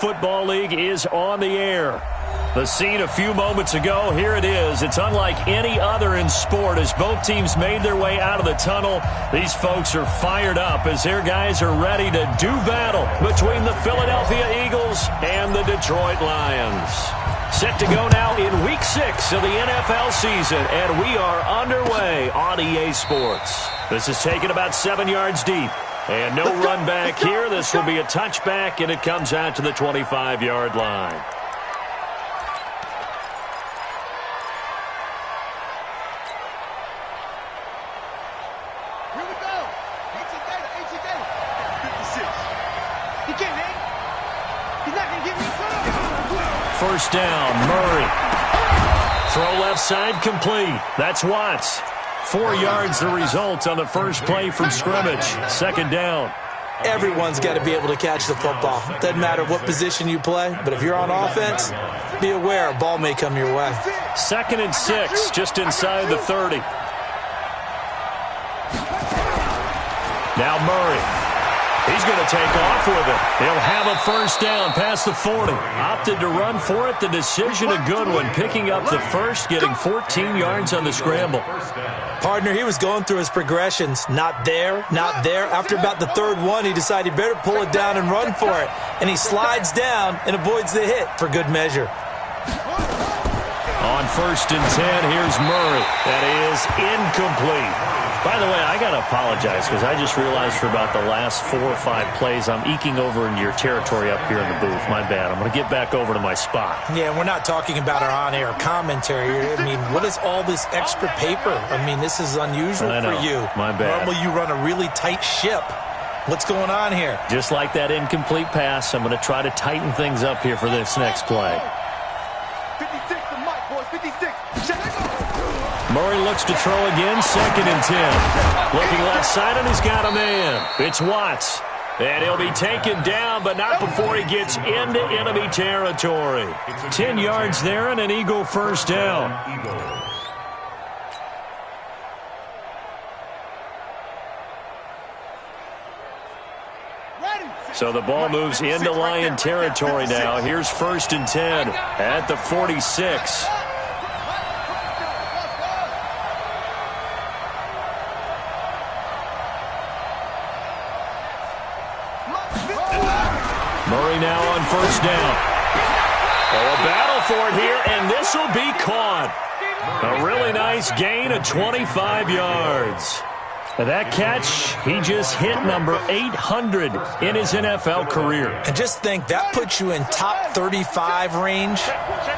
Football League is on the air. The scene a few moments ago, here it is. It's unlike any other in sport as both teams made their way out of the tunnel. These folks are fired up as their guys are ready to do battle between the Philadelphia Eagles and the Detroit Lions. Set to go now in Week 6 of the NFL season, and we are underway on EA Sports. This is taken about 7 yards deep. And no run back here. This will be a touchback, and it comes out to the 25-yard line. Here we go. 18 data. 56. He can't hang. He's not going to get me. First down, Murray. Throw left side complete. That's Watts. 4 yards the result on the first play from scrimmage. Second down. Everyone's got to be able to catch the football. Doesn't matter what position you play, but if you're on offense, be aware a ball may come your way. 2nd and 6, just inside the 30. Now Murray. He's going to take off with it. He'll have a first down past the 40. Opted to run for it. The decision a good one. Picking up the first, getting 14 yards on the scramble. Partner, he was going through his progressions. Not there, not there. After about the third one, he decided he better pull it down and run for it. And he slides down and avoids the hit for good measure. On 1st and 10, here's Murray. That is incomplete. By the way, I got to apologize because I just realized for about the last 4 or 5 plays, I'm eking over into your territory up here in the booth. My bad. I'm going to get back over to my spot. Yeah, we're not talking about our on-air commentary. I mean, what is all this extra paper? I mean, this is unusual for you. My bad. Normally you run a really tight ship. What's going on here? Just like that incomplete pass, I'm going to try to tighten things up here for this next play. 56 to Mike, boys. 56. Murray looks to throw again, 2nd and 10. Looking left side, and he's got a man. It's Watts. And he'll be taken down, but not before he gets into enemy territory. 10 yards there and an Eagle first down. So the ball moves into Lion territory now. Here's 1st and 10 at the 46. Murray now on 1st down. Oh, a battle for it here, and this will be caught. A really nice gain of 25 yards. That catch, he just hit number 800 in his NFL career. And just think, that puts you in top 35 range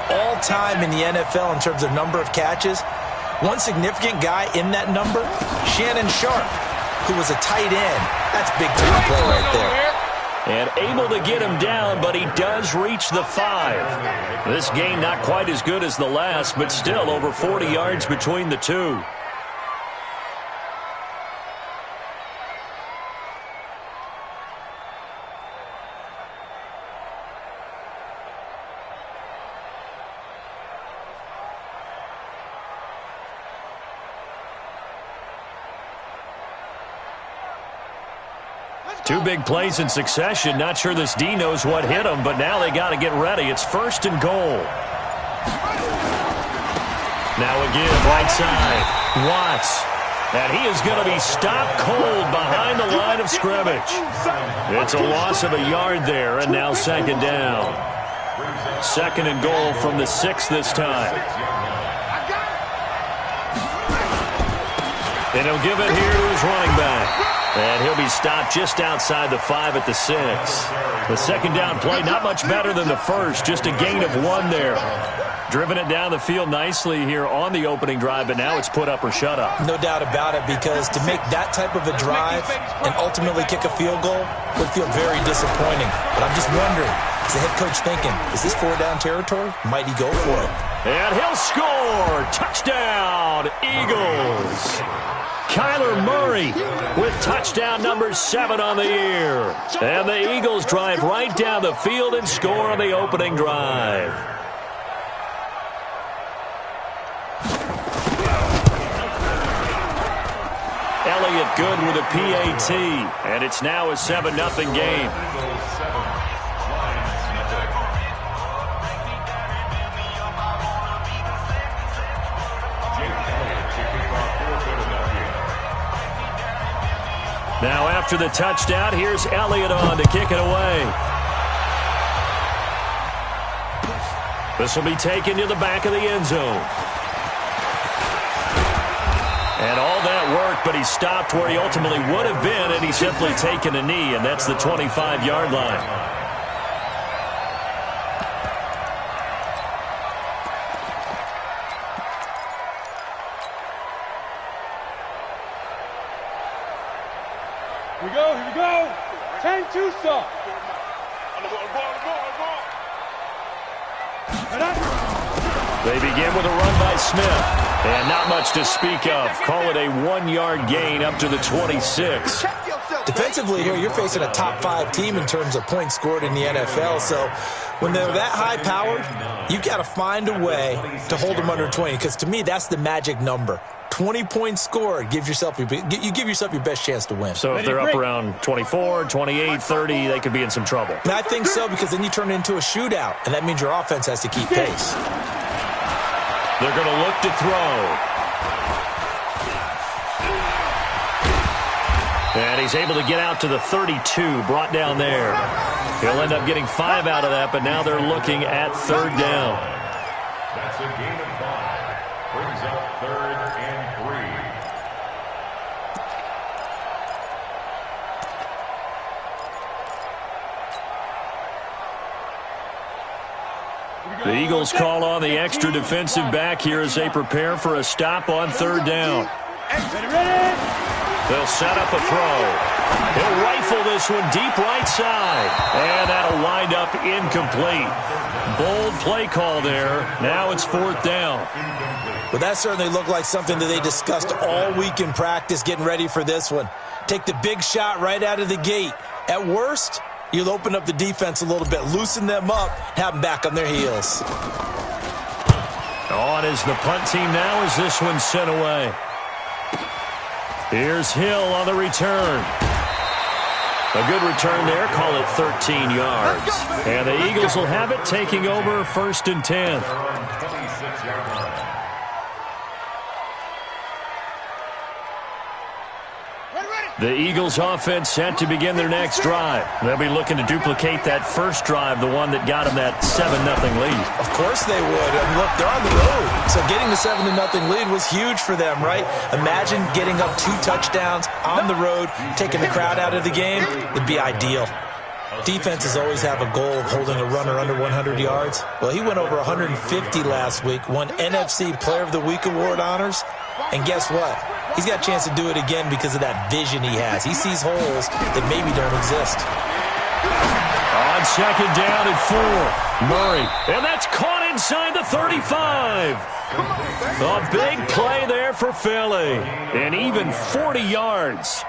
all time in the NFL in terms of number of catches. One significant guy in that number, Shannon Sharp, who was a tight end. That's big-time play right there. And able to get him down, but he does reach the 5. This gain not quite as good as the last, but still over 40 yards between the two. Two big plays in succession. Not sure this D knows what hit him, but now they got to get ready. It's 1st and goal. Now again, right side, Watts. And he is going to be stopped cold behind the line of scrimmage. It's a loss of a yard there, and now 2nd down. 2nd and goal from the 6 this time. And he'll give it here to his running back. And he'll be stopped just outside the 5 at the 6. The 2nd down play, not much better than the first, just a gain of 1 there. Driven it down the field nicely here on the opening drive, but now it's put up or shut up. No doubt about it, because to make that type of a drive and ultimately kick a field goal would feel very disappointing. But I'm just wondering, is the head coach thinking, is this 4-down territory? Might he go for it? And he'll score! Touchdown, Eagles! Kyler Murray with touchdown number 7 on the year. And the Eagles drive right down the field and score on the opening drive. Elliott good with a PAT, and it's now a 7-0 game. after the touchdown. Here's Elliott on to kick it away. This will be taken to the back of the end zone. And all that work, but he stopped where he ultimately would have been, and he's simply taken a knee, and that's the 25-yard line. Here we go. 10-2 stop. They begin with a run by Smith. And not much to speak of. Call it a 1-yard gain up to the 26. Defensively here, you're facing a top-5 team in terms of points scored in the NFL. So when they're that high-powered, you've got to find a way to hold them under 20. Because to me, that's the magic number. 20 points scored, you give yourself your best chance to win. So if they're up around 24, 28, 30, they could be in some trouble. And I think so, because then you turn it into a shootout, and that means your offense has to keep pace. They're going to look to throw. And he's able to get out to the 32, brought down there. He'll end up getting 5 out of that, but now they're looking at third down. That's a gain of 5. Brings up 3rd and 3. The Eagles call on the extra defensive back here as they prepare for a stop on third down. They'll set up a throw. He'll rifle this one deep right side. And that'll wind up incomplete. Bold play call there. Now it's 4th down. Well, that certainly looked like something that they discussed all week in practice getting ready for this one. Take the big shot right out of the gate. At worst, you'll open up the defense a little bit, loosen them up, have them back on their heels. On is the punt team now as this one's sent away. Here's Hill on the return. A good return there. Call it 13 yards. And the Eagles will have it, taking over 1st and 10. The Eagles offense set to begin their next drive. They'll be looking to duplicate that first drive, the one that got them that 7-0 lead. Of course they would. And look, they're on the road. So getting the 7-0 lead was huge for them, right? Imagine getting up 2 touchdowns on the road, taking the crowd out of the game. It'd be ideal. Defenses always have a goal of holding a runner under 100 yards. Well, he went over 150 last week, won NFC Player of the Week award honors. And guess what? He's got a chance to do it again because of that vision he has. He sees holes that maybe don't exist. On second down at 4, Murray. And that's caught inside the 35. A big play there for Philly. And even 40 yards.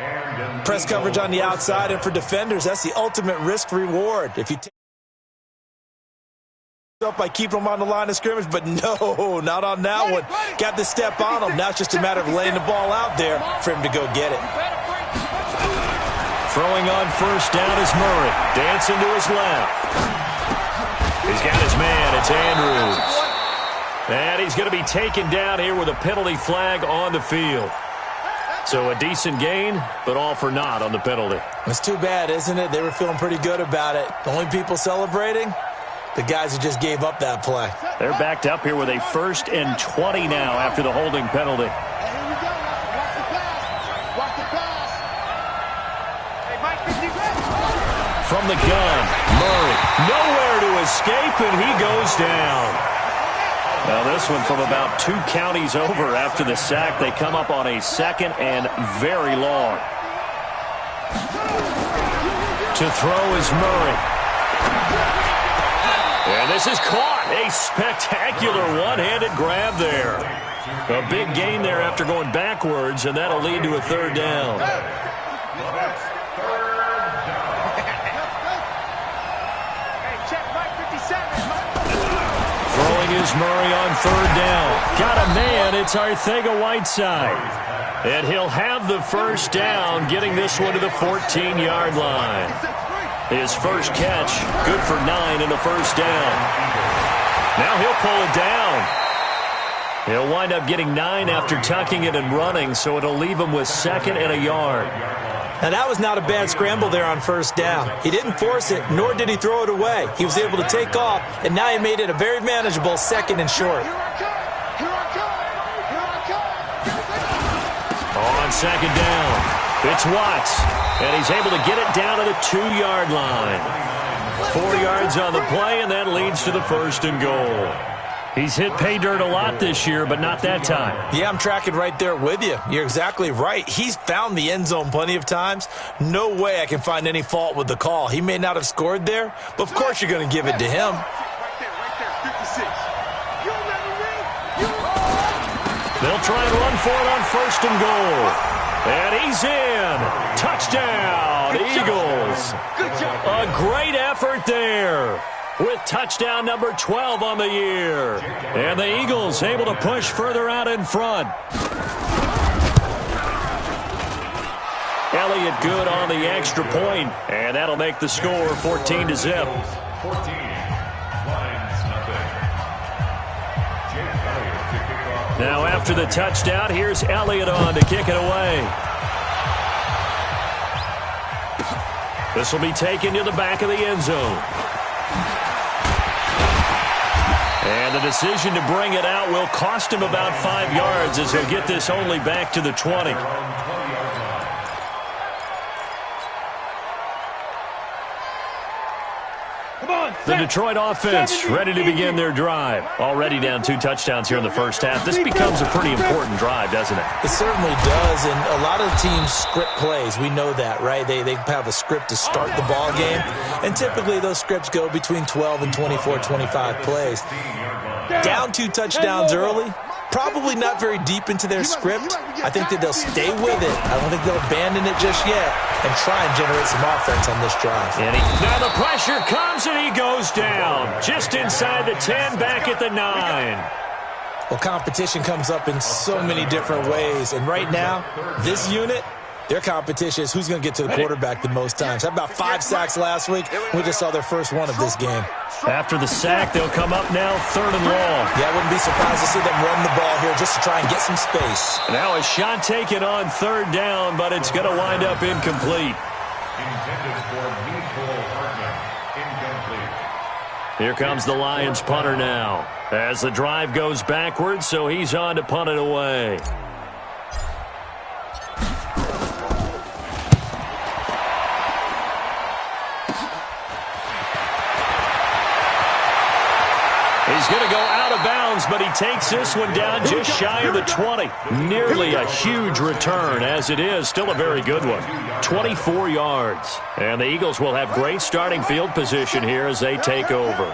Press coverage on the outside, and for defenders, that's the ultimate risk-reward. If you up by keeping them on the line of scrimmage, but no, not on that one. Got the step on them. Now it's just a matter of laying the ball out there for him to go get it. Throwing on first down is Murray. Dancing to his left. He's got his man. It's Andrews. And he's going to be taken down here with a penalty flag on the field. So a decent gain, but all for naught on the penalty. It's too bad, isn't it? They were feeling pretty good about it. The only people celebrating, the guys who just gave up that play. They're backed up here with a 1st and 20 now after the holding penalty. From the gun, Murray. Nowhere to escape, and he goes down. Now this one from about 2 counties over after the sack. They come up on a 2nd and very long. To throw is Murray. And this is caught. A spectacular one-handed grab there. A big gain there after going backwards, and that'll lead to a 3rd down. Throwing is Murray on 3rd down. Got a man. It's Arcega-Whiteside. And he'll have the 1st down, getting this one to the 14-yard line. His first catch, good for 9 and a 1st down. Now he'll pull it down. He'll wind up getting 9 after tucking it and running, so it'll leave him with 2nd and a yard. Now, that was not a bad scramble there on first down. He didn't force it, nor did he throw it away. He was able to take off, and now he made it a very manageable 2nd and short. On 2nd down, it's Watts, and he's able to get it down to the 2-yard line. 4 yards on the play, and that leads to the 1st and goal. He's hit pay dirt a lot this year, but not that time. Yeah, I'm tracking right there with you. You're exactly right. He's found the end zone plenty of times. No way I can find any fault with the call. He may not have scored there, but of course you're going to give it to him. They'll try and run for it on 1st and goal. And he's in. Touchdown, Eagles. A great effort there, with touchdown number 12 on the year. And the Eagles able to push further out in front. Elliott good on the extra point, and that'll make the score 14-0. 14. Now after the touchdown, here's Elliott on to kick it away. This will be taken to the back of the end zone. And the decision to bring it out will cost him about 5 yards, as he'll get this only back to the 20. The Detroit offense ready to begin their drive. Already down 2 touchdowns here in the first half. This becomes a pretty important drive, doesn't it? It certainly does, and a lot of teams script plays. We know that, right? They have a script to start the ball game, and typically those scripts go between 12 and 24, 25 plays. Down 2 touchdowns early, probably not very deep into their script. I think that they'll stay with it. I don't think they'll abandon it just yet and try and generate some offense on this drive. And now the pressure comes, and he goes down just inside the 10, back at the 9. Well, competition comes up in so many different ways, and right now, this unit, their competition is who's going to get to the quarterback the most times. Had about 5 sacks last week. We just saw their first one of this game. After the sack, they'll come up now 3rd and long. Yeah, I wouldn't be surprised to see them run the ball here just to try and get some space. Now a shot taken on 3rd down, but it's going to wind up incomplete. Intended for Nicole Hartman. Incomplete. Here comes the Lions punter now, as the drive goes backwards, so he's on to punt it away. He's going to go out of bounds, but he takes this one down just shy of the 20. Nearly a huge return, as it is. Still a very good one. 24 yards. And the Eagles will have great starting field position here as they take over.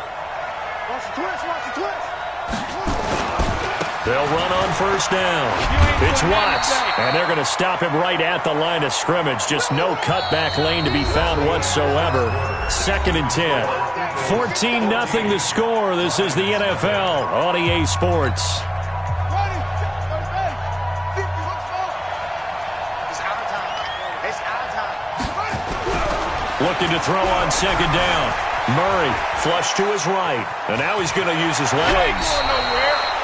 They'll run on 1st down. It's Watts, and they're going to stop him right at the line of scrimmage. Just no cutback lane to be found whatsoever. 2nd and 10. 14-0 the score. This is the NFL on EA Sports. Looking to throw on 2nd down. Murray flush to his right, and now he's going to use his legs.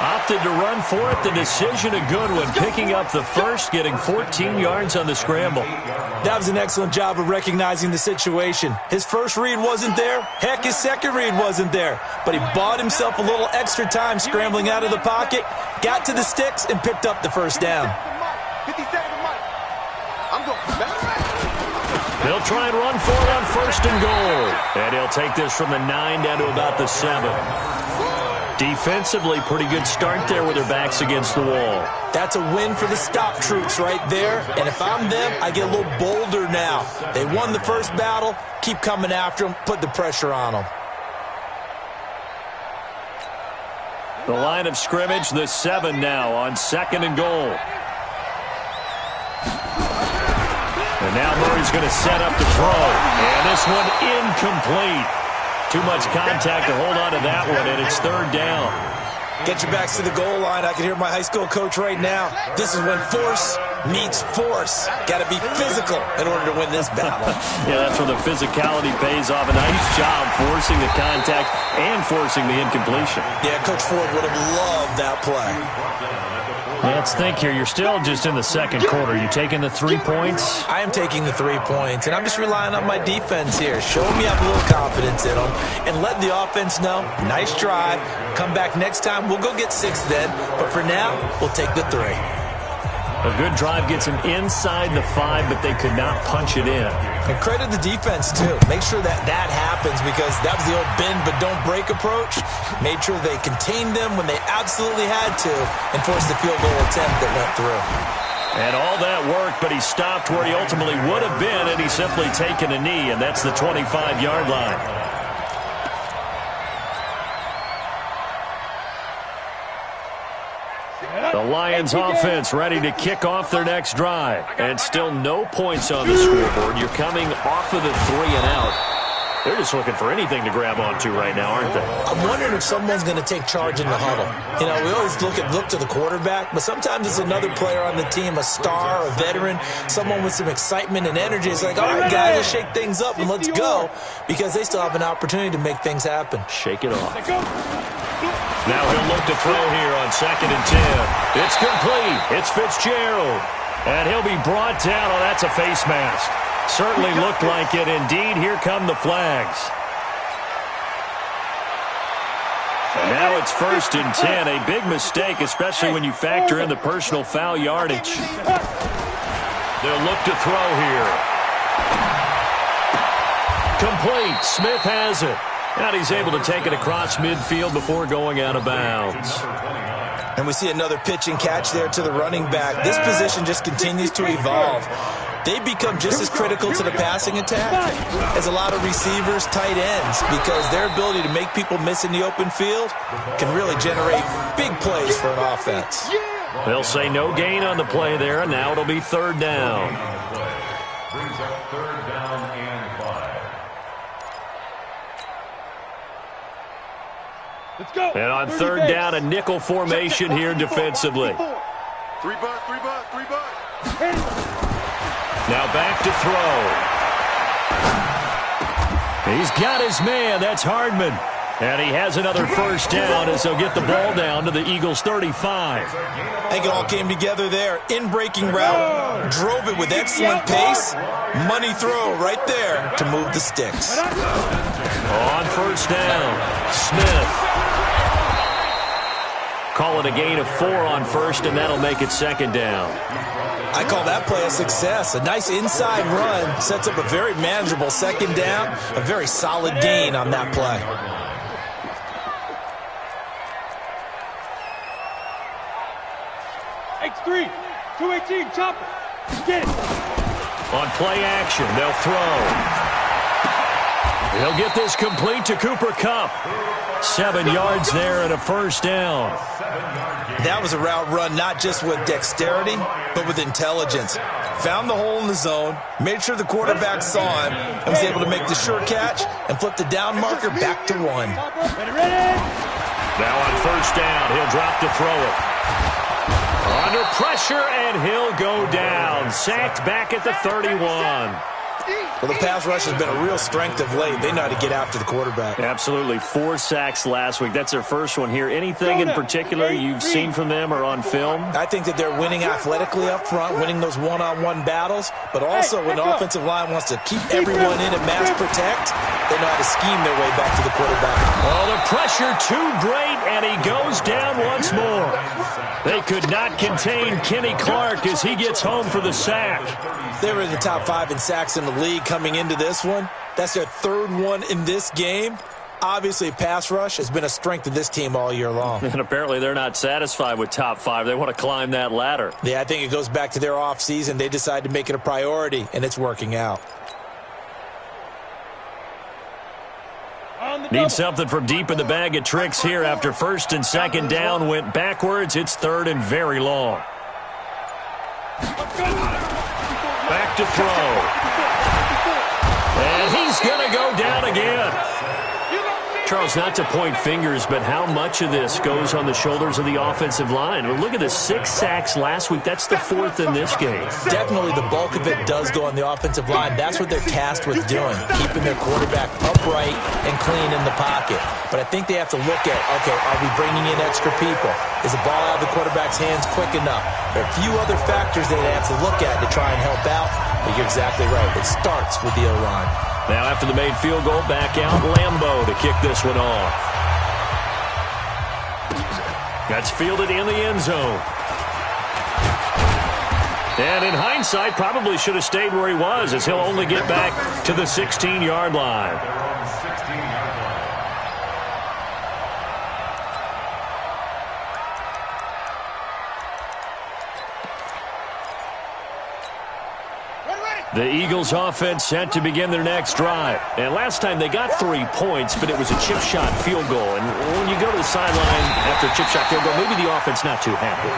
Opted to run for it. The decision a good one, picking up the first, getting 14 yards on the scramble. That was an excellent job of recognizing the situation. His first read wasn't there. Heck, his second read wasn't there. But he bought himself a little extra time scrambling out of the pocket, got to the sticks, and picked up the 1st down. They'll try and run for it on 1st and goal. And he'll take this from the 9 down to about the 7. Defensively, pretty good start there with their backs against the wall. That's a win for the stop troops right there. And if I'm them, I get a little bolder now. They won the first battle. Keep coming after them. Put the pressure on them. The line of scrimmage, the 7 now on 2nd and goal. And now Murray's going to set up the throw. And this one incomplete. Too much contact to hold on to that one, and it's 3rd down. Get your backs to the goal line. I can hear my high school coach right now. This is when force meets force. Got to be physical in order to win this battle. Yeah, that's where the physicality pays off. A nice job forcing the contact and forcing the incompletion. Yeah, Coach Ford would have loved that play. Let's think here. You're still just in the second quarter. You taking the 3 points? I am taking the 3 points, and I'm just relying on my defense here. Show me I have a little confidence in them, and let the offense know, nice drive. Come back next time. We'll go get 6 then, but for now, we'll take the 3. A good drive gets them inside the 5, but they could not punch it in. And credit the defense, too. Make sure that happens, because that was the old bend but don't break approach. Made sure they contained them when they absolutely had to and forced the field goal attempt that went through. And all that worked, but he stopped where he ultimately would have been, and he's simply taken a knee, and that's the 25-yard line. The Lions offense ready to kick off their next drive. And still no points on the scoreboard. You're coming off of the 3 and out. They're just looking for anything to grab onto right now, aren't they? I'm wondering if someone's going to take charge in the huddle. You know, we always look to the quarterback, but sometimes it's another player on the team, a star, a veteran, someone with some excitement and energy. It's like, all right, guys, let's shake things up and let's go, because they still have an opportunity to make things happen. Shake it off. Now he'll look to throw here on 2nd and 10. It's complete. It's Fitzgerald. And he'll be brought down. Oh, that's a face mask. Certainly looked like it. Indeed, here come the flags. And now it's 1st and 10. A big mistake, especially when you factor in the personal foul yardage. They'll look to throw here. Complete. Smith has it. And he's able to take it across midfield before going out of bounds. And we see another pitch and catch there to the running back. This position just continues to evolve. They become just as critical to the passing attack as a lot of receivers, tight ends, because their ability to make people miss in the open field can really generate big plays for an offense. They'll say no gain on the play there, and now it'll be 3rd down. Brings up 3rd down and 5. Let's go. And on 3rd down, a nickel formation here defensively. 3 bucks, 3 bucks, 3 bucks. Now back to throw. He's got his man. That's Hardman. And he has another 1st down as they'll get the ball down to the Eagles' 35. I think it all came together there. In-breaking route, drove it with excellent pace. Money throw right there to move the sticks. On 1st down, Smith. Call it a gain of 4 on 1st, and that'll make it 2nd down. I call that play a success. A nice inside run sets up a very manageable 2nd down. A very solid gain on that play. X3, 218, chopper. Get it. On play action, they'll throw. He'll get this complete to Cooper Kupp. 7 yards there and a 1st down. That was a route run not just with dexterity, but with intelligence. Found the hole in the zone, made sure the quarterback saw him, and was able to make the sure catch and flip the down marker back to 1. Now on 1st down, he'll drop to throw it. Under pressure, and he'll go down. Sacked back at the 31. Well, the pass rush has been a real strength of late. They know how to get after the quarterback. Absolutely. 4 sacks last week. That's their first one here. Anything in particular you've seen from them or on film? I think that they're winning athletically up front, winning those one-on-one battles, but also when the offensive line wants to keep everyone in and mass protect, they know how to scheme their way back to the quarterback. Oh, the pressure too great, and he goes down once more. They could not contain Kenny Clark as he gets home for the sack. They were in the top 5 in sacks in the league coming into this one. That's their 3rd one in this game. Obviously, pass rush has been a strength of this team all year long. And apparently they're not satisfied with top 5. They want to climb that ladder. Yeah, I think it goes back to their offseason. They decided to make it a priority, and it's working out. Need something from deep in the bag of tricks here after 1st and 2nd down went backwards. It's 3rd and very long. Back to throw. And he's going to go down again. Charles, not to point fingers, but how much of this goes on the shoulders of the offensive line? Well, look at the 6 sacks last week. That's the 4th in this game. Definitely the bulk of it does go on the offensive line. That's what they're tasked with doing, keeping their quarterback upright and clean in the pocket. But I think they have to look at, okay, are we bringing in extra people? Is the ball out of the quarterback's hands quick enough? There are a few other factors that they have to look at to try and help out, but you're exactly right. It starts with the O-line. Now after the made field goal, back out Lambeau to kick this one off. That's fielded in the end zone. And in hindsight, probably should have stayed where he was, as he'll only get back to the 16-yard line. The Eagles offense set to begin their next drive. And last time they got 3 points, but it was a chip shot field goal. And when you go to the sideline after a chip shot field goal, maybe the offense not too happy.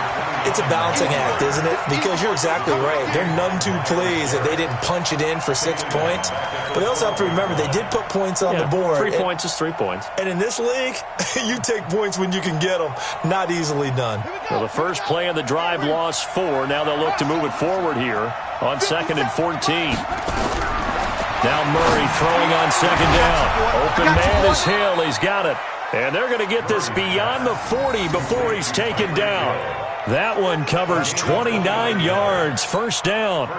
It's a balancing act, isn't it? Because you're exactly right. They're none too pleased that they didn't punch it in for 6 points. But they also have to remember they did put points on the board. 3 points is 3 points. And in this league, you take points when you can get them. Not easily done. Well, the first play of the drive lost 4. Now they'll look to move it forward here on 2nd and 14. Now Murray throwing on 2nd down. Open man is Hill. He's got it. And they're going to get this beyond the 40 before he's taken down. That one covers 29 yards. First down.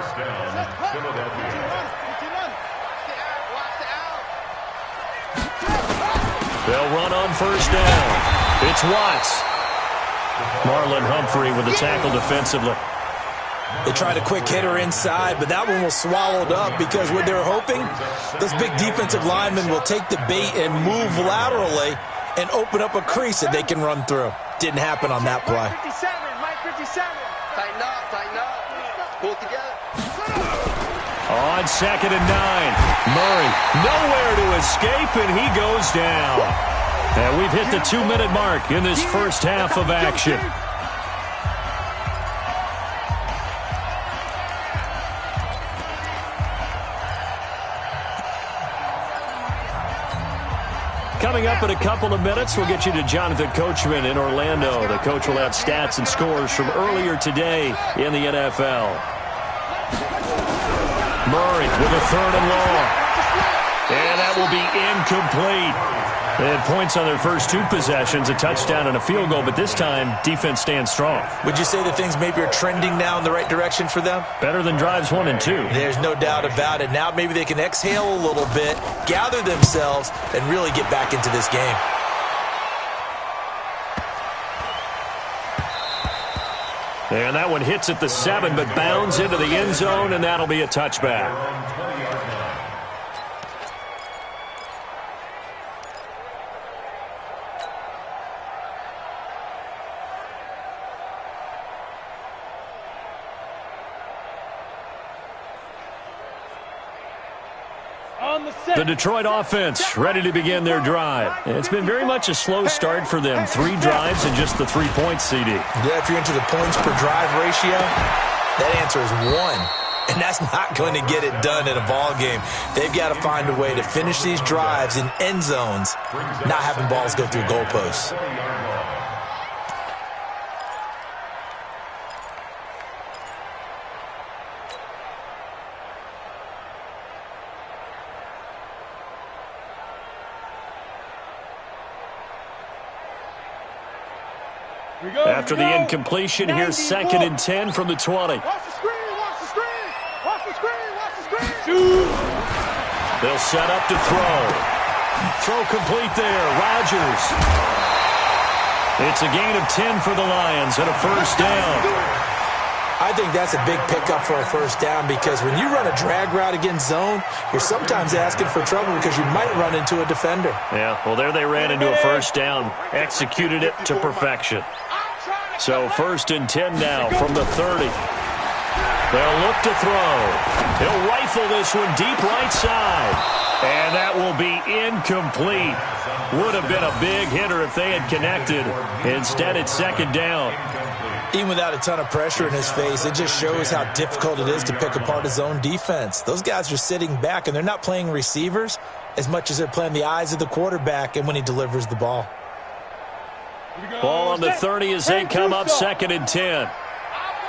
They'll run on first down. It's Watts. Marlon Humphrey with the tackle defensively. They tried a quick hitter inside, but that one was swallowed up because what they're hoping, those big defensive linemen will take the bait and move laterally and open up a crease that they can run through. Didn't happen on that play. Mike 57. Tighten up. Pull it together. On 2nd and 9. Murray nowhere to escape, and he goes down. And we've hit the 2-minute mark in this first half of action. Coming up in a couple of minutes, we'll get you to Jonathan Coachman in Orlando. The coach will have stats and scores from earlier today in the NFL. Murray with a 3rd and long. And that will be incomplete. They had points on their first 2 possessions, a touchdown and a field goal, but this time, defense stands strong. Would you say that things maybe are trending now in the right direction for them? Better than drives 1 and 2. There's no doubt about it. Now maybe they can exhale a little bit, gather themselves, and really get back into this game. And that one hits at the 7, but bounds into the end zone, and that'll be a touchback. The Detroit offense ready to begin their drive. It's been very much a slow start for them. 3 drives and just the 3 points, CD. Yeah, if you're into the points per drive ratio, that answer is 1. And that's not going to get it done in a ball game. They've got to find a way to finish these drives in end zones, not having balls go through goalposts. After the incompletion, here's 2nd and 10 from the 20. Watch the screen. They'll set up to throw. Throw complete there. Rodgers. It's a gain of 10 for the Lions and a first down. I think that's a big pickup for a first down because when you run a drag route against zone, you're sometimes asking for trouble because you might run into a defender. Yeah, well, there they ran into a first down. Executed it to perfection. So 1st and 10 now from the 30. They'll look to throw. He'll rifle this one deep right side. And that will be incomplete. Would have been a big hitter if they had connected. Instead, it's 2nd down. Even without a ton of pressure in his face, it just shows how difficult it is to pick apart his own defense. Those guys are sitting back, and they're not playing receivers. as much as they're playing the eyes of the quarterback and when he delivers the ball. Ball on the 30 as they come up 2nd and 10.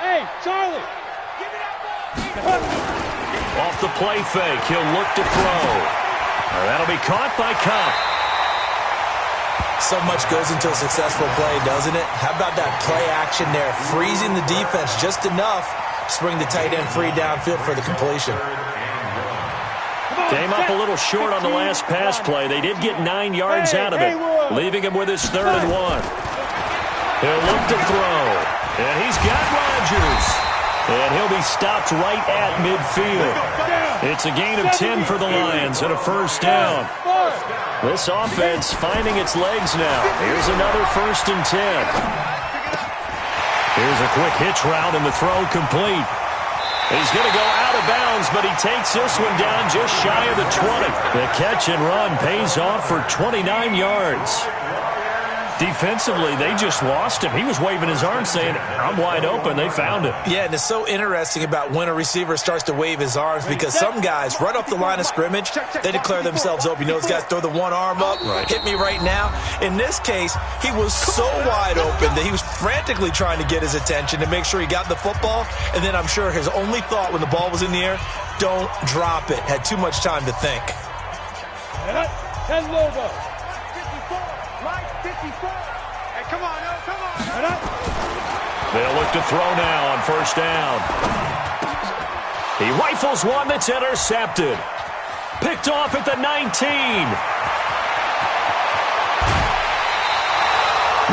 Hey, Charlie. Off the play fake, he'll look to throw. That'll be caught by Cup. So much goes into a successful play, doesn't it? How about that play action there, freezing the defense just enough to bring the tight end free downfield for the completion. Came up a little short on the last pass play. They did get 9 yards out of it, leaving him with his 3rd and 1. He'll look to throw, and he's got Rodgers. And he'll be stopped right at midfield. It's a gain of 10 for the Lions and a 1st down. This offense finding its legs now. Here's another 1st and 10. Here's a quick hitch route and the throw complete. He's going to go out of bounds, but he takes this one down just shy of the 20. The catch and run pays off for 29 yards. Defensively, they just lost him. He was waving his arms saying, I'm wide open. They found him. Yeah, and it's so interesting about when a receiver starts to wave his arms because some guys, right off the line of scrimmage, they declare themselves open. You know, those guys throw the one arm up, hit me right now. In this case, he was so wide open that he was frantically trying to get his attention to make sure he got the football. And then I'm sure his only thought when the ball was in the air, don't drop it. Had too much time to think. 10 Lobo. 54. Hey, come on, no, come on. They'll look to throw now on 1st down. He rifles one that's intercepted. Picked off at the 19.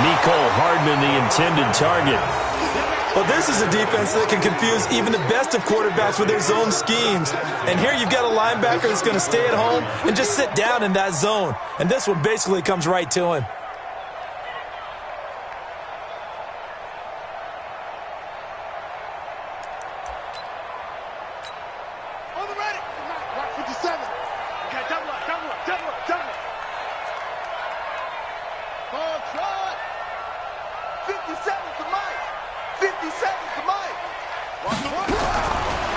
Nicole Hardman, the intended target. Well, this is a defense that can confuse even the best of quarterbacks with their zone schemes. And here you've got a linebacker that's going to stay at home and just sit down in that zone. And this one basically comes right to him.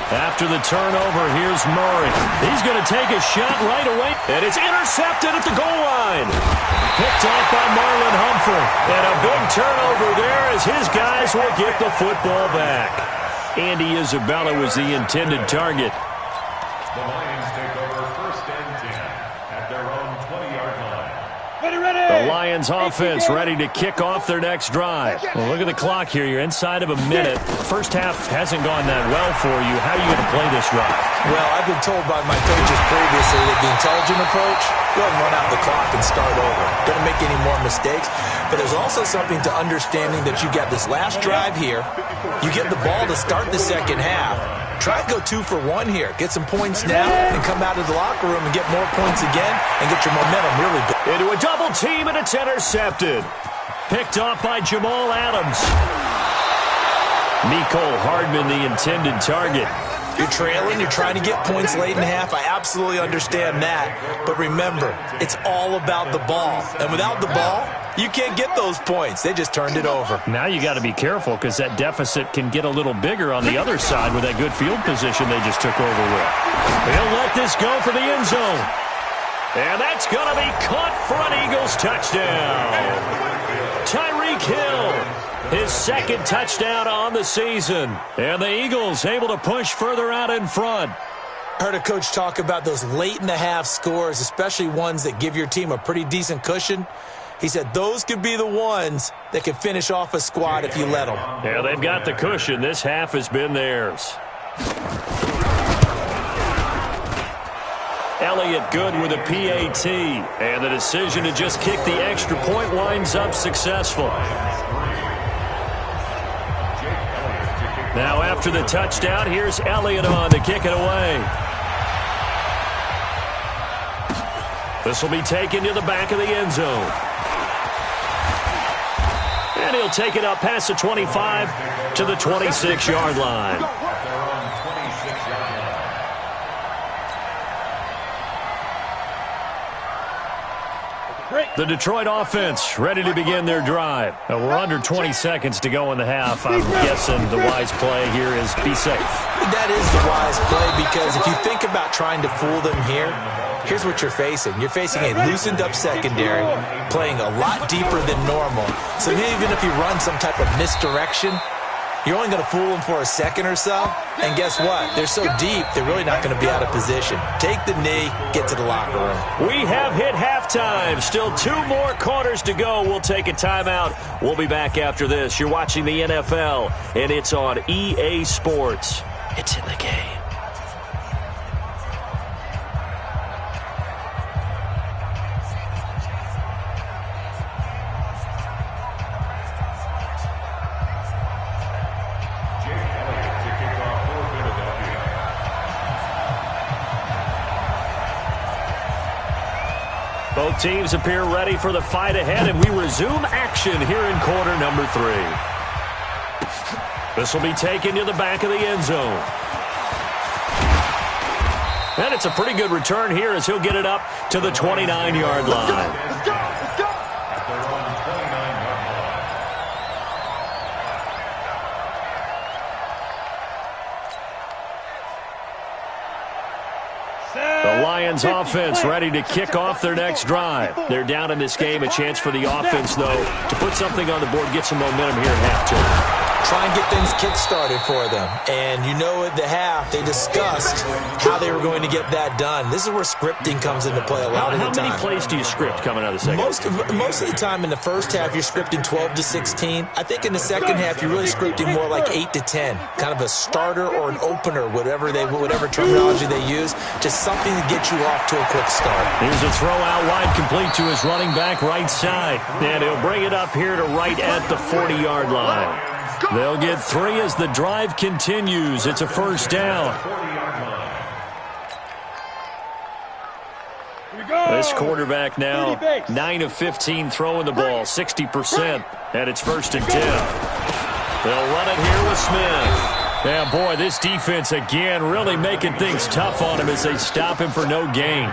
After the turnover, here's Murray. He's going to take a shot right away, and it's intercepted at the goal line. Picked off by Marlon Humphrey. And a big turnover there as his guys will get the football back. Andy Isabella was the intended target. The Lions take over 1st and 10 at their own 20-yard line. The Lions offense ready to kick off their next drive. Well, look at the clock here. You're inside of a minute. First half hasn't gone that well for you. How are you going to play this drive? Well, I've been told by my coaches previously that the intelligent approach, go ahead and run out the clock and start over. Don't make any more mistakes. But there's also something to understanding that you got this last drive here. You get the ball to start the second half. Try to go 2 for 1 here. Get some points now and come out of the locker room and get more points again and get your momentum really built. Into a double team, and it's intercepted. Picked off by Jamal Adams. Nicole Hardman, the intended target. You're trailing, you're trying to get points late in half. I absolutely understand that. But remember, it's all about the ball. And without the ball, you can't get those points. They just turned it over. Now you got to be careful because that deficit can get a little bigger on the other side with that good field position they just took over with. He'll let this go for the end zone. And that's going to be caught for an Eagles touchdown. Tyreek Hill, his 2nd touchdown on the season. And the Eagles able to push further out in front. I heard a coach talk about those late-in-the-half scores, especially ones that give your team a pretty decent cushion. He said those could be the ones that can finish off a squad if you let them. Yeah, they've got the cushion. This half has been theirs. Elliott good with a PAT. And the decision to just kick the extra point winds up successful. Now after the touchdown, here's Elliott on to kick it away. This will be taken to the back of the end zone. And he'll take it up past the 25 to the 26-yard line. The Detroit offense ready to begin their drive. We're under 20 seconds to go in the half. I'm guessing the wise play here is be safe. That is the wise play because if you think about trying to fool them here, here's what you're facing. You're facing a loosened-up secondary, playing a lot deeper than normal. So even if you run some type of misdirection, you're only going to fool them for a second or so. And guess what? They're so deep, they're really not going to be out of position. Take the knee, get to the locker room. We have hit halftime. Still 2 more quarters to go. We'll take a timeout. We'll be back after this. You're watching the NFL, and it's on EA Sports. It's in the game. Both teams appear ready for the fight ahead, and we resume action here in quarter number 3. This will be taken to the back of the end zone. And it's a pretty good return here as he'll get it up to the 29-yard line. Let's go. Let's go. At their own 29-yard line. The Lions offense ready to kick off their next drive. They're down in this game. A chance for the offense, though, to put something on the board, get some momentum here at halftime. Try and get things kick-started for them. And you know at the half, they discussed how they were going to get that done. This is where scripting comes into play a lot of the time. How many plays do you script coming out of the second? Most of the time in the first half, you're scripting 12 to 16. I think in the second half, you're really scripting more like 8 to 10. Kind of a starter or an opener, whatever terminology they use. Just something to get you off to a quick start. Here's a throw out wide, complete to his running back right side. And he'll bring it up here to right at the 40-yard line. They'll get 3 as the drive continues. It's a first down. This quarterback now 9 of 15 throwing the ball, 60%, and it's 1st and 10. They'll run it here with Smith. Yeah, boy, this defense again really making things tough on him as they stop him for no gain.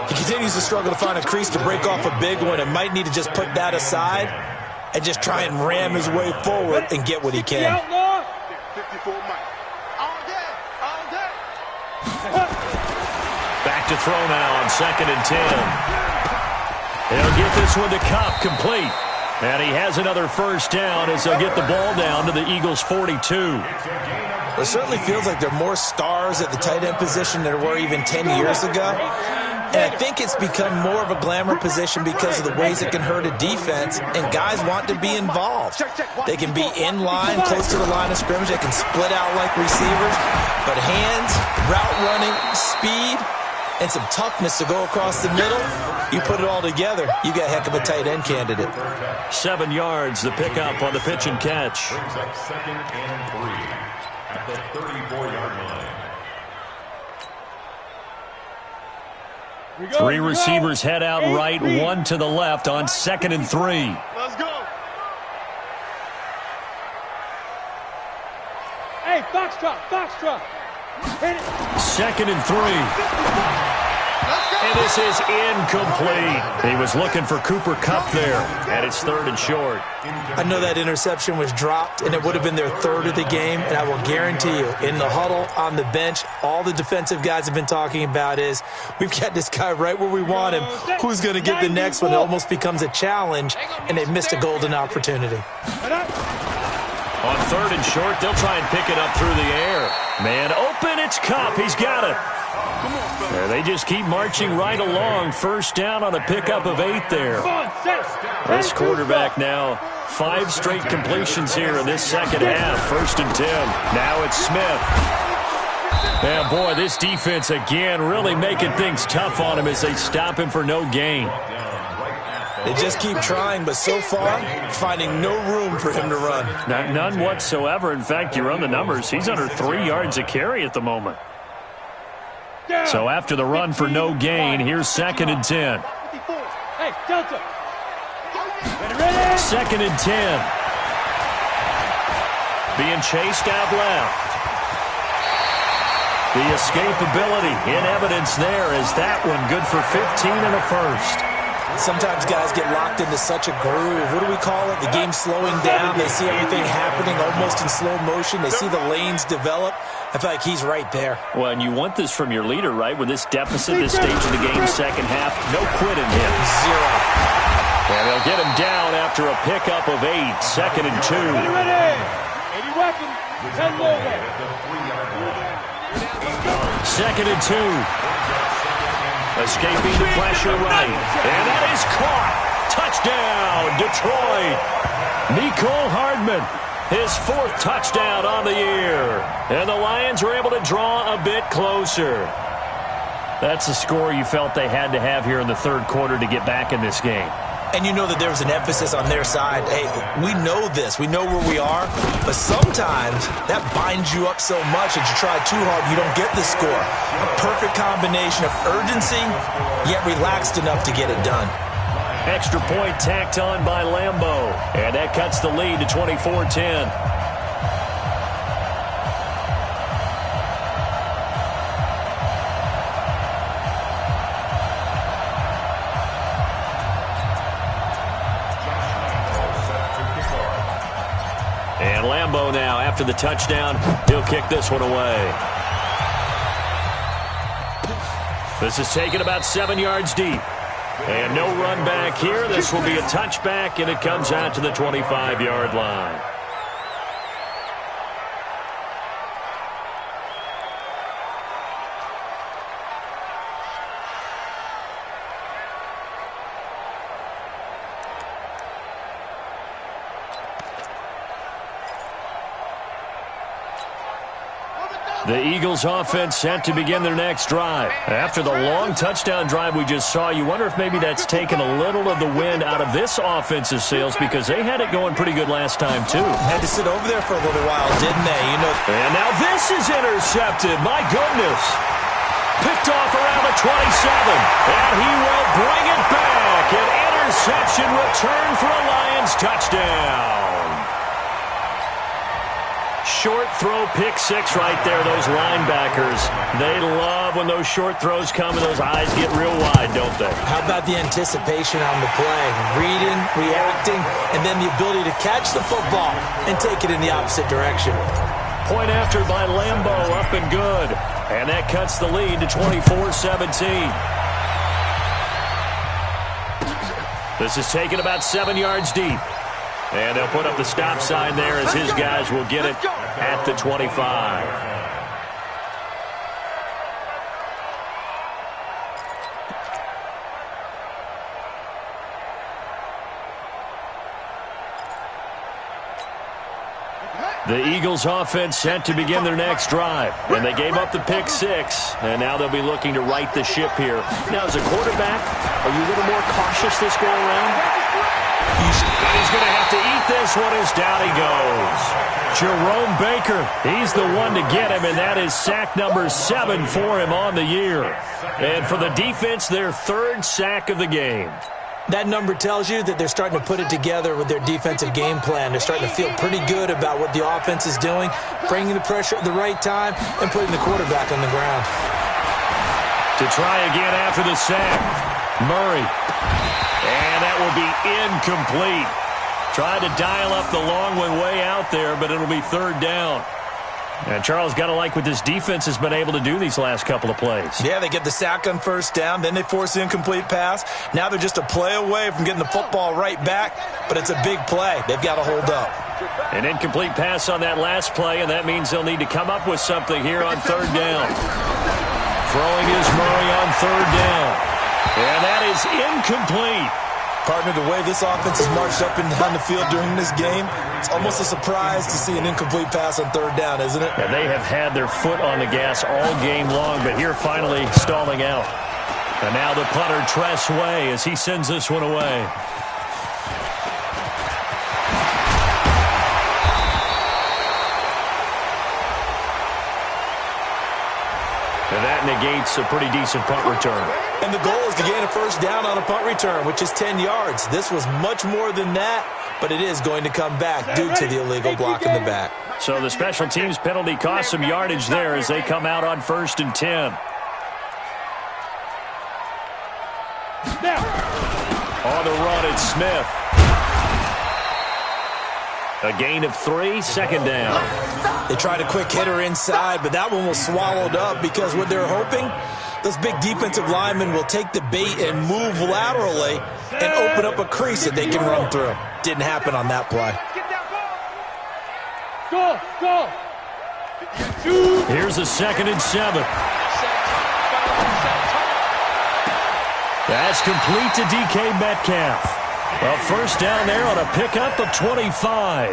He continues to struggle to find a crease to break off a big one and might need to just put that aside and just try and ram his way forward and get what he can. 54 Mike. All day. All day. Back to throw now on 2nd and 10. He'll get this one to Kupp, complete. And he has another first down as they'll get the ball down to the Eagles' 42. It certainly feels like there are more stars at the tight end position than there were even 10 years ago. And I think it's become more of a glamour position because of the ways it can hurt a defense, and guys want to be involved. They can be in line, close to the line of scrimmage. They can split out like receivers. But hands, route running, speed, and some toughness to go across the middle, you put it all together, you got a heck of a tight end candidate. 7 yards, the pickup on the pitch and catch. Brings up 2nd and 3 at the 34-yard line. 3 receivers head out right, 1 to the left on 2nd and 3. Let's go. Hey, Foxtrot. Hit it. 2nd and 3. And this is incomplete. He was looking for Cooper Kupp there, and it's 3rd and short. I know that interception was dropped, and it would have been their 3rd of the game, and I will guarantee you, in the huddle, on the bench, all the defensive guys have been talking about is, we've got this guy right where we want him. Who's going to get the next one? It almost becomes a challenge, and they've missed a golden opportunity. On 3rd and short, they'll try and pick it up through the air. Man open, it's Kupp. He's got it. They just keep marching right along. First down on a pickup of 8 there. This quarterback now 5 straight completions here in this second half. 1st and 10. Now it's Smith. Yeah, boy, this defense again really making things tough on him as they stop him for no gain. They just keep trying, but so far, finding no room for him to run. None whatsoever. In fact, you run the numbers. He's under 3 yards a carry at the moment. So after the run for no gain, here's 2nd and 10. Hey, Delta. 2nd and 10. Being chased out left. The escapability in evidence there as that one good for 15 and a first. Sometimes guys get locked into such a groove. What do we call it? The game's slowing down. They see everything happening almost in slow motion. They see the lanes develop. I feel like he's right there. Well, and you want this from your leader, right? With this deficit, this stage of the game, second half, no quitting him. Zero. And they'll get him down after a pickup of 8, 2nd and 2. Ready. 80 weapons. 10 more. 2nd and 2. Escaping the pressure right. And that is caught. Touchdown, Detroit. Mecole Hardman, his 4th touchdown on the year. And the Lions were able to draw a bit closer. That's a score you felt they had to have here in the third quarter to get back in this game. And you know that there was an emphasis on their side. Hey, we know this. We know where we are. But sometimes that binds you up so much that you try too hard, you don't get the score. A perfect combination of urgency, yet relaxed enough to get it done. Extra point tacked on by Lambeau. And that cuts the lead to 24-10. And Lambeau now, after the touchdown, he'll kick this one away. This is taken about 7 yards deep. And no run back here. This will be a touchback, and it comes out to the 25-yard line. The Eagles offense set to begin their next drive. After the long touchdown drive we just saw, you wonder if maybe that's taken a little of the wind out of this offense's sails because they had it going pretty good last time too. Had to sit over there for a little while, didn't they? You know. And now this is intercepted. My goodness. Picked off around the 27. And he will bring it back. An interception return for a Lions touchdown. Short throw, pick 6 right there, those linebackers. They love when those short throws come and those eyes get real wide, don't they? How about the anticipation on the play? Reading, reacting, and then the ability to catch the football and take it in the opposite direction. Point after by Lambeau, up and good. And that cuts the lead to 24-17. This is taken about 7 yards deep. And they'll put up the stop sign there as his guys will get it at the 25. The Eagles offense set to begin their next drive. And they gave up the pick 6. And now they'll be looking to right the ship here. Now, as a quarterback, are you a little more cautious this go around? And he's going to have to eat this one as down he goes. Jerome Baker, he's the one to get him, and that is sack number 7 for him on the year. And for the defense, their 3rd sack of the game. That number tells you that they're starting to put it together with their defensive game plan. They're starting to feel pretty good about what the offense is doing, bringing the pressure at the right time, and putting the quarterback on the ground. To try again after the sack, Murray. And that will be incomplete. Tried to dial up the long one way out there, but it'll be 3rd down. And Charles, got to like what this defense has been able to do these last couple of plays. Yeah, they get the sack on 1st down, then they force the incomplete pass. Now they're just a play away from getting the football right back, but it's a big play. They've got to hold up. An incomplete pass on that last play, and that means they'll need to come up with something here on 3rd down. Throwing is Murray on 3rd down. And that is incomplete. Partner, the way this offense has marched up and down the field during this game, it's almost a surprise to see an incomplete pass on 3rd down, isn't it? And they have had their foot on the gas all game long, but here finally stalling out. And now the punter, Tress Way, as he sends this one away. And that negates a pretty decent punt return. And the goal is to gain a 1st down on a punt return, which is 10 yards. This was much more than that, but it is going to come back due to the illegal block in the back. So the special teams penalty cost some yardage there as they come out on 1st and 10. On the run, it's Smith. A gain of 3, second down. They tried a quick hitter inside, but that one was swallowed up because what they're hoping, those big defensive linemen will take the bait and move laterally and open up a crease that they can run through. Didn't happen on that play. Go! Here's a 2nd and 7. That's complete to DK Metcalf. A first down there on a pickup of 25.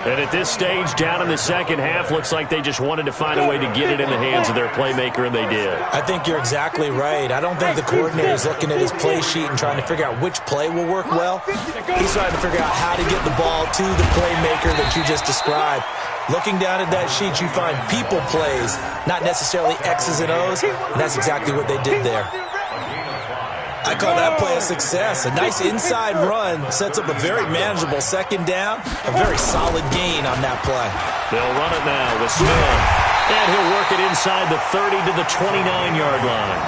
And at this stage, down in the second half, looks like they just wanted to find a way to get it in the hands of their playmaker, and they did. I think you're exactly right. I don't think the coordinator is looking at his play sheet and trying to figure out which play will work well. He's trying to figure out how to get the ball to the playmaker that you just described. Looking down at that sheet, you find people plays, not necessarily X's and O's, and that's exactly what they did there. I call that play a success. A nice inside run sets up a very manageable second down. A very solid gain on that play. They'll run it now with Smith. And he'll work it inside the 30 to the 29-yard line.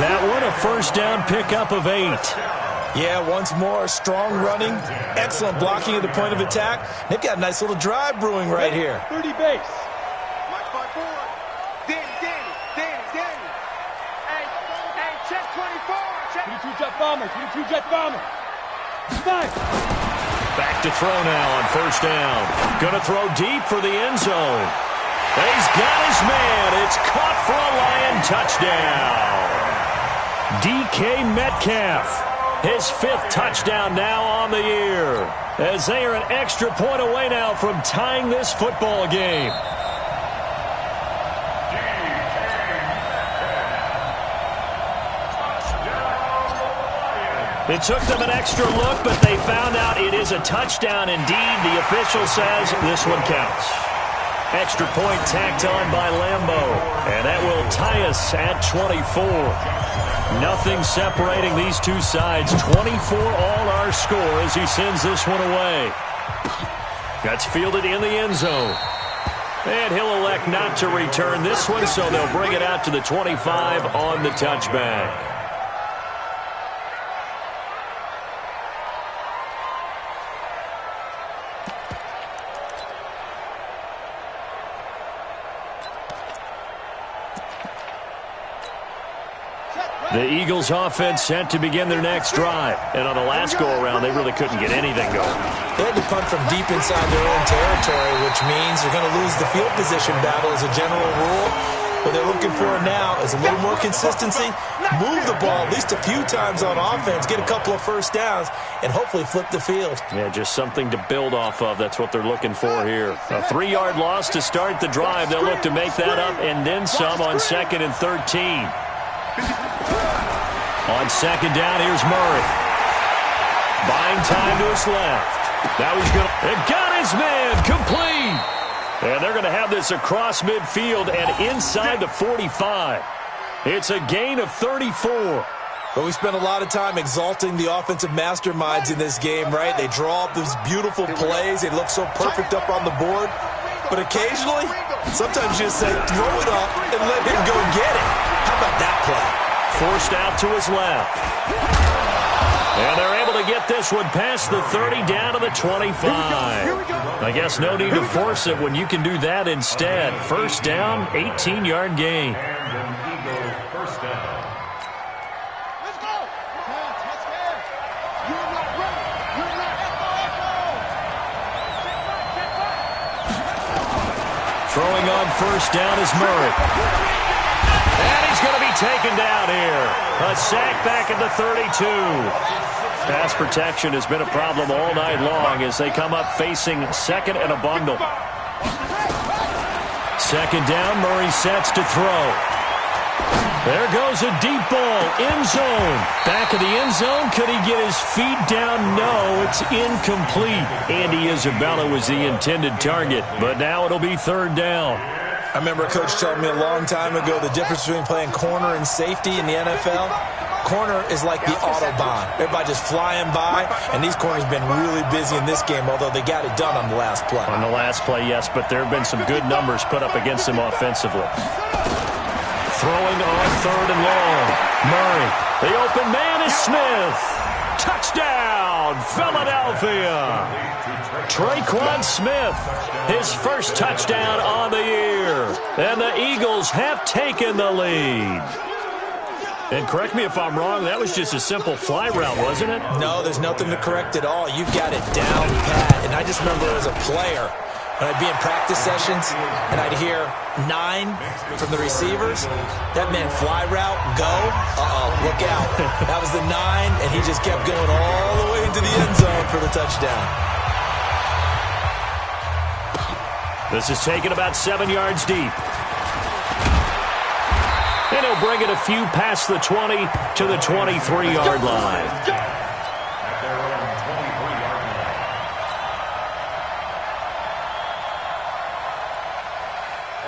That one a first down pickup of 8. Yeah, once more, strong running, excellent blocking at the point of attack. They've got a nice little drive brewing right here. 30 base. Mike 5-4. Danny. Hey, check 24. 22 jet bomber. Five. Back to throw now on first down. Going to throw deep for the end zone. He's got his man. It's caught for a Lion touchdown. DK Metcalf. His 5th touchdown now on the year. As they are an extra point away now from tying this football game. It took them an extra look, but they found out it is a touchdown indeed. The official says this one counts. Extra point tacked on by Lambo, and that will tie us at 24. Nothing separating these two sides. 24 all our score as he sends this one away. That's fielded in the end zone. And he'll elect not to return this one, so they'll bring it out to the 25 on the touchback. The Eagles offense set to begin their next drive. And on the last go-around, they really couldn't get anything going. They had to punt from deep inside their own territory, which means they're going to lose the field position battle as a general rule. What they're looking for now is a little more consistency, move the ball at least a few times on offense, get a couple of first downs, and hopefully flip the field. Yeah, just something to build off of. That's what they're looking for here. A 3-yard loss to start the drive. They'll look to make that up and then some on 2nd and 13. On second down, here's Murray. Buying time to his left. Now he's going to... And got his man complete. And they're going to have this across midfield and inside the 45. It's a gain of 34. But we spent a lot of time exalting the offensive masterminds in this game, right? They draw up those beautiful plays. They look so perfect up on the board. But occasionally, sometimes you just say, throw it up and let him go get it. How about that play? Forced out to his left. And they're able to get this one past the 30 down to the 25. I guess no need to force it when you can do that instead. First down, 18-yard gain. First down. Let's go. You're not running. You're not echo. Throwing on first down is Murray. And he's going to be taken down here. A sack back at the 32. Pass protection has been a problem all night long as they come up facing second and a bundle. Second down, Murray sets to throw. There goes a deep ball, end zone. Back of the end zone, could he get his feet down? No, it's incomplete. Andy Isabella was the intended target, but now it'll be third down. I remember a coach telling me a long time ago the difference between playing corner and safety in the NFL. Corner is like the Autobahn. Everybody just flying by, and these corners have been really busy in this game, although they got it done on the last play. On the last play, yes, but there have been some good numbers put up against him offensively. Throwing on third and long. Murray. The open man is Smith. Touchdown, Philadelphia. Traquan Smith, his first touchdown on the year. And the Eagles have taken the lead. And correct me if I'm wrong, that was just a simple fly route, wasn't it? No, there's nothing to correct at all. You've got it down pat. And I just remember as a player, when I'd be in practice sessions and I'd hear 9 from the receivers, that meant fly route, go, look out. That was the 9, and he just kept going all the way into the end zone for the touchdown. This is taken about 7 yards deep. And he'll bring it a few past the 20 to the 23-yard line. At their own 23-yard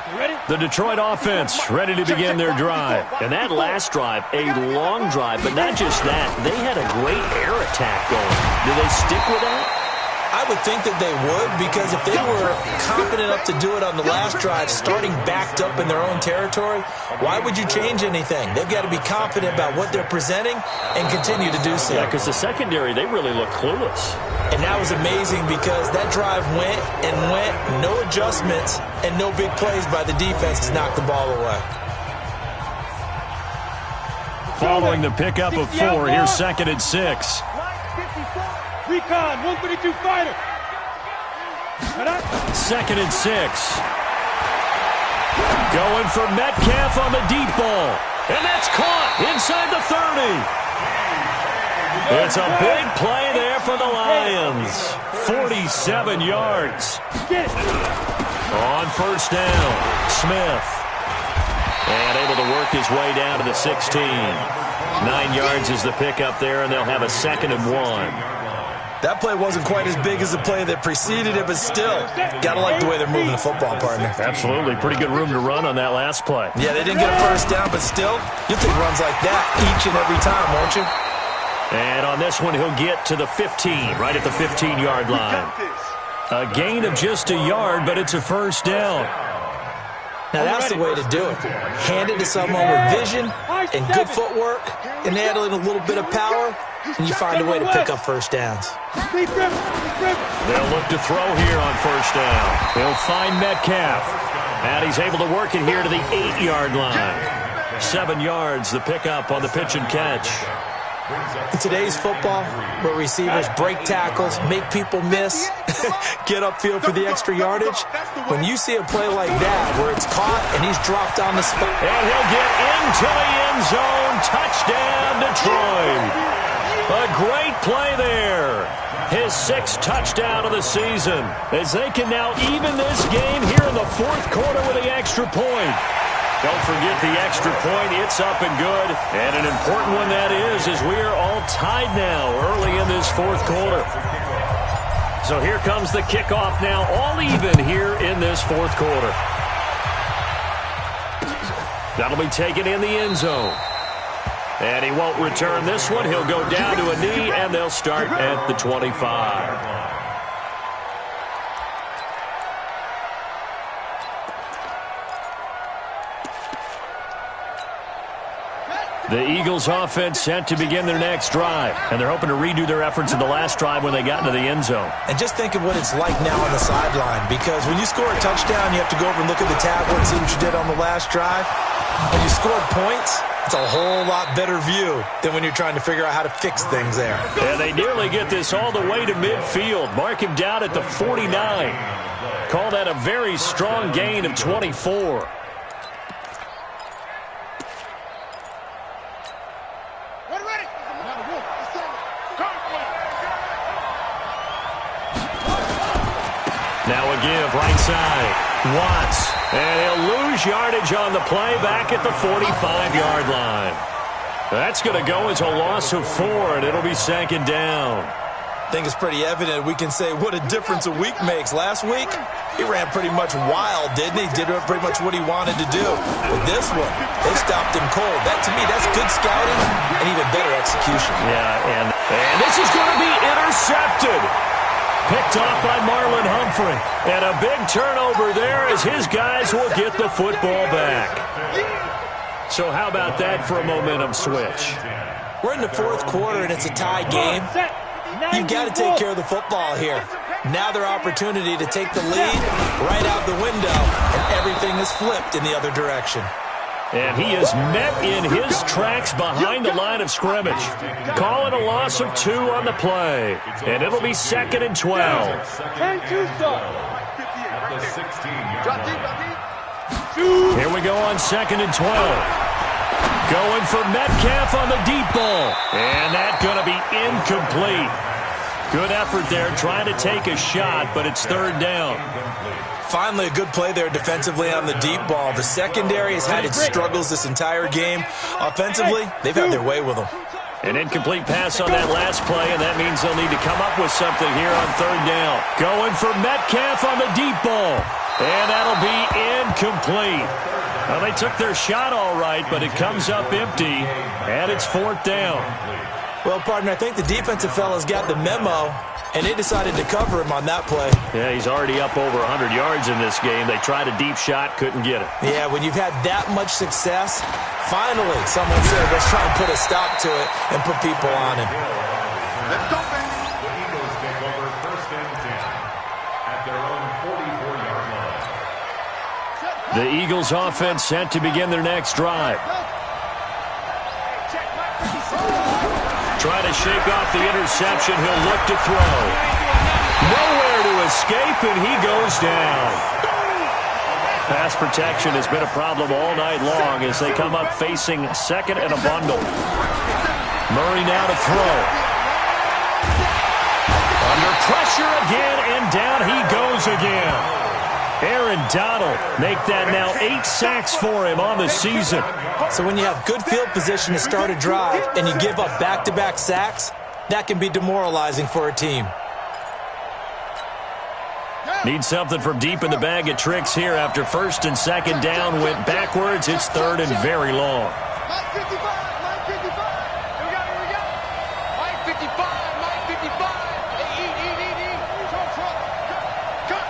line. Ready? The Detroit offense ready to begin their drive. And that last drive, a long drive, but not just that. They had a great air attack going. Do they stick with that? I would think that they would, because if they were confident enough to do it on the last drive, starting backed up in their own territory, why would you change anything? They've got to be confident about what they're presenting and continue to do so. Yeah, because the secondary, they really look clueless. And that was amazing because that drive went and went, no adjustments, and no big plays by the defense to knock the ball away. Following the pickup of 4, here's 2nd and 6. Recon, 132 fighter. 2nd and 6. Going for Metcalf on the deep ball. And that's caught inside the 30. It's a big play there for the Lions. 47 yards. On first down, Smith. And able to work his way down to the 16. 9 yards is the pickup there, and they'll have a 2nd and 1. That play wasn't quite as big as the play that preceded it, but still, got to like the way they're moving the football, partner. Absolutely. Pretty good room to run on that last play. Yeah, they didn't get a first down, but still, you'll take runs like that each and every time, won't you? And on this one, he'll get to the 15, right at the 15-yard line. A gain of just a yard, but it's a first down. Now, that's the way to do it. Hand it to someone with vision and good footwork, and add in a little bit of power, and you find a way to pick up first downs. They'll look to throw here on first down. He'll find Metcalf. And he's able to work it here to the 8-yard line. 7 yards, the pickup on the pitch and catch. In today's football, where receivers break tackles, make people miss, get upfield for the extra yardage, when you see a play like that where it's caught and he's dropped on the spot. And he'll get into the end zone. Touchdown, Detroit. A great play there. His 6th touchdown of the season, as they can now even this game here in the 4th quarter with the extra point. Don't forget the extra point. It's up and good. And an important one that is, as we are all tied now early in this 4th quarter. So here comes the kickoff now, all even here in this 4th quarter. That'll be taken in the end zone. And he won't return this one. He'll go down to a knee, and they'll start at the 25. The Eagles offense set to begin their next drive, and they're hoping to redo their efforts in the last drive when they got into the end zone. And just think of what it's like now on the sideline, because when you score a touchdown, you have to go over and look at the tablet and see what you did on the last drive. When you scored points, it's a whole lot better view than when you're trying to figure out how to fix things there. And they nearly get this all the way to midfield. Mark him down at the 49. Call that a very strong gain of 24. Now a give right side. Watts. And he'll lose yardage on the play back at the 45-yard line. That's going to go as a loss of 4, and it'll be 2nd down. I think it's pretty evident we can say what a difference a week makes. Last week, he ran pretty much wild, didn't he? Did pretty much what he wanted to do. But this one, they stopped him cold. That, to me, that's good scouting and even better execution. Yeah, and this is going to be intercepted. Picked off by Marlon Humphrey. And a big turnover there as his guys will get the football back. So how about that for a momentum switch? We're in the 4th quarter, and it's a tie game. You've got to take care of the football here. Now their opportunity to take the lead right out the window, and everything is flipped in the other direction. And he is met in his tracks behind the line of scrimmage. Call it a loss of 2 on the play. And it'll be 2nd and 12. 10-2 start. At the 16-yard Drop line. deep, drop deep. Here we go on 2nd and 12. Going for Metcalf on the deep ball. And that's going to be incomplete. Good effort there trying to take a shot, but it's 3rd down. Finally, a good play there defensively on the deep ball. The secondary has had its struggles this entire game. Offensively, they've had their way with them. An incomplete pass on that last play, and that means they'll need to come up with something here on 3rd down. Going for Metcalf on the deep ball. And that'll be incomplete. Well, they took their shot all right, but it comes up empty, and it's 4th down. Well, partner, I think the defensive fellas got the memo, and they decided to cover him on that play. Yeah, he's already up over 100 yards in this game. They tried a deep shot, couldn't get it. Yeah, when you've had that much success, finally someone said, let's try and put a stop to it and put people on him. Let's go, man. The Eagles take over 1st and 10 at their own 44-yard line. The Eagles offense set to begin their next drive. Trying to shake off the interception. He'll look to throw. Nowhere to escape, and he goes down. Pass protection has been a problem all night long as they come up facing 2nd and a bundle. Murray now to throw. Under pressure again, and down he goes again. Aaron Donald make that now 8 sacks for him on the season. So when you have good field position to start a drive and you give up back-to-back sacks, that can be demoralizing for a team. Need something from deep in the bag of tricks here after 1st and 2nd down went backwards. It's 3rd and very long. Mike 55, Mike 55. Here we go, here we go. Mike 55, Mike 55. Hey, eat. Cut.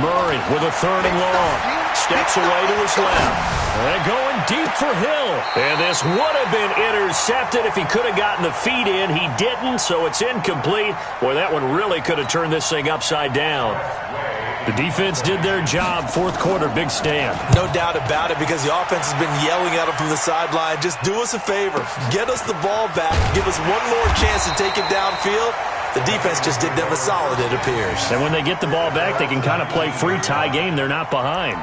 Murray with a 3rd and long. Steps away to his left. And going deep for Hill. And this would have been intercepted if he could have gotten the feet in. He didn't, so it's incomplete. Boy, that one really could have turned this thing upside down. The defense did their job. 4th quarter, big stand. No doubt about it, because the offense has been yelling at him from the sideline. Just do us a favor. Get us the ball back. Give us one more chance to take it downfield. The defense just did them a solid, it appears. And when they get the ball back, they can kind of play free tie game. They're not behind.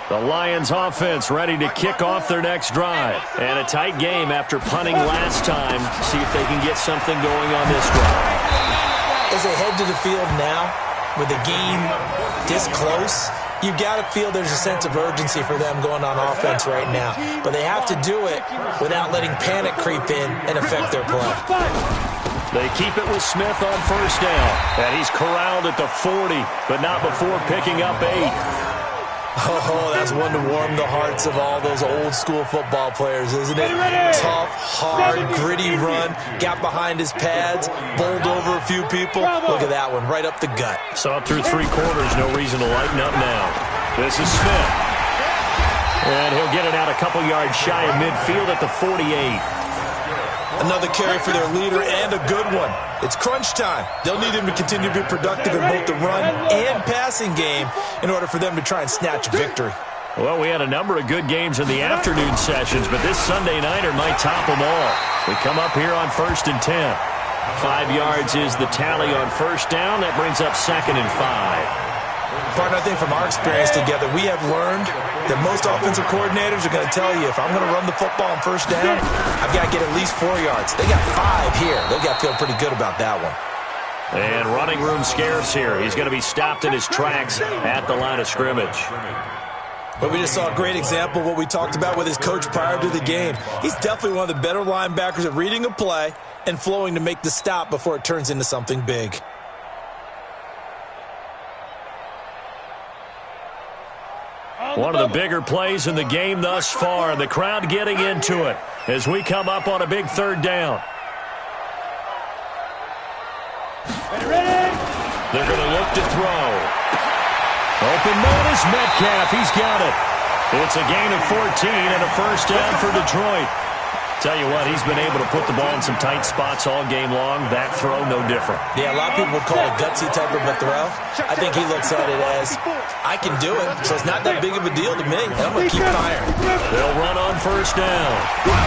The Lions offense ready to kick off their next drive. And a tight game after punting last time. See if they can get something going on this drive. As they head to the field now, with the game this close, you've got to feel there's a sense of urgency for them going on offense right now. But they have to do it without letting panic creep in and affect their play. They keep it with Smith on 1st down. And he's corralled at the 40, but not before picking up 8. Oh, that's one to warm the hearts of all those old-school football players, isn't it? Tough, hard, gritty run, got behind his pads, bowled over a few people. Look at that one, right up the gut. Saw it through 3 quarters, no reason to lighten up now. This is Smith. And he'll get it out a couple yards shy of midfield at the 48. Another carry for their leader, and a good one. It's crunch time. They'll need him to continue to be productive in both the run and passing game in order for them to try and snatch victory. Well, we had a number of good games in the afternoon sessions, but this Sunday nighter might top them all. We come up here on 1st and 10. 5 yards is the tally on 1st down. That brings up 2nd and 5. Partner, I think from our experience together, we have learned that most offensive coordinators are going to tell you, if I'm going to run the football on 1st down, I've got to get at least 4 yards. They got 5 here. They've got to feel pretty good about that one. And running room scarce here. He's going to be stopped in his tracks at the line of scrimmage. But we just saw a great example of what we talked about with his coach prior to the game. He's definitely one of the better linebackers at reading a play and flowing to make the stop before it turns into something big. One of the bigger plays in the game thus far. The crowd getting into it as we come up on a big 3rd down. They're going to look to throw. Open man is Metcalf. He's got it. It's a gain of 14 and a 1st down for Detroit. Tell you what, he's been able to put the ball in some tight spots all game long. That throw, no different. Yeah, a lot of people would call it a gutsy type of a throw. I think he looks at it as, I can do it, so it's not that big of a deal to me. I'm going to keep firing. They'll run on first down.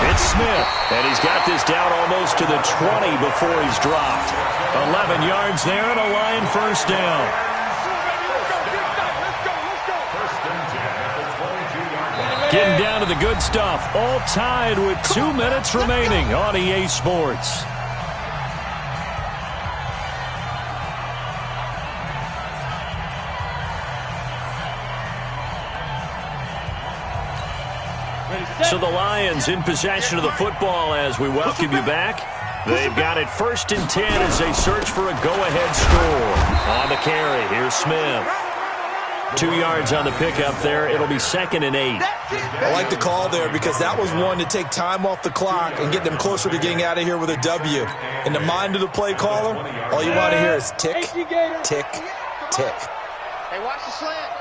It's Smith, and he's got this down almost to the 20 before he's dropped. 11 yards there and a Lion first down. Getting down to the good stuff. All tied with 2 minutes remaining on EA Sports. So the Lions in possession of the football as we welcome you back. They've got it 1st and 10 as they search for a go-ahead score. On the carry, here's Smith. 2 yards on the pickup there. It'll be 2nd and 8. I like the call there because that was one to take time off the clock and get them closer to getting out of here with a W. In the mind of the play caller, all you want to hear is tick, tick, tick. Hey, watch the slant.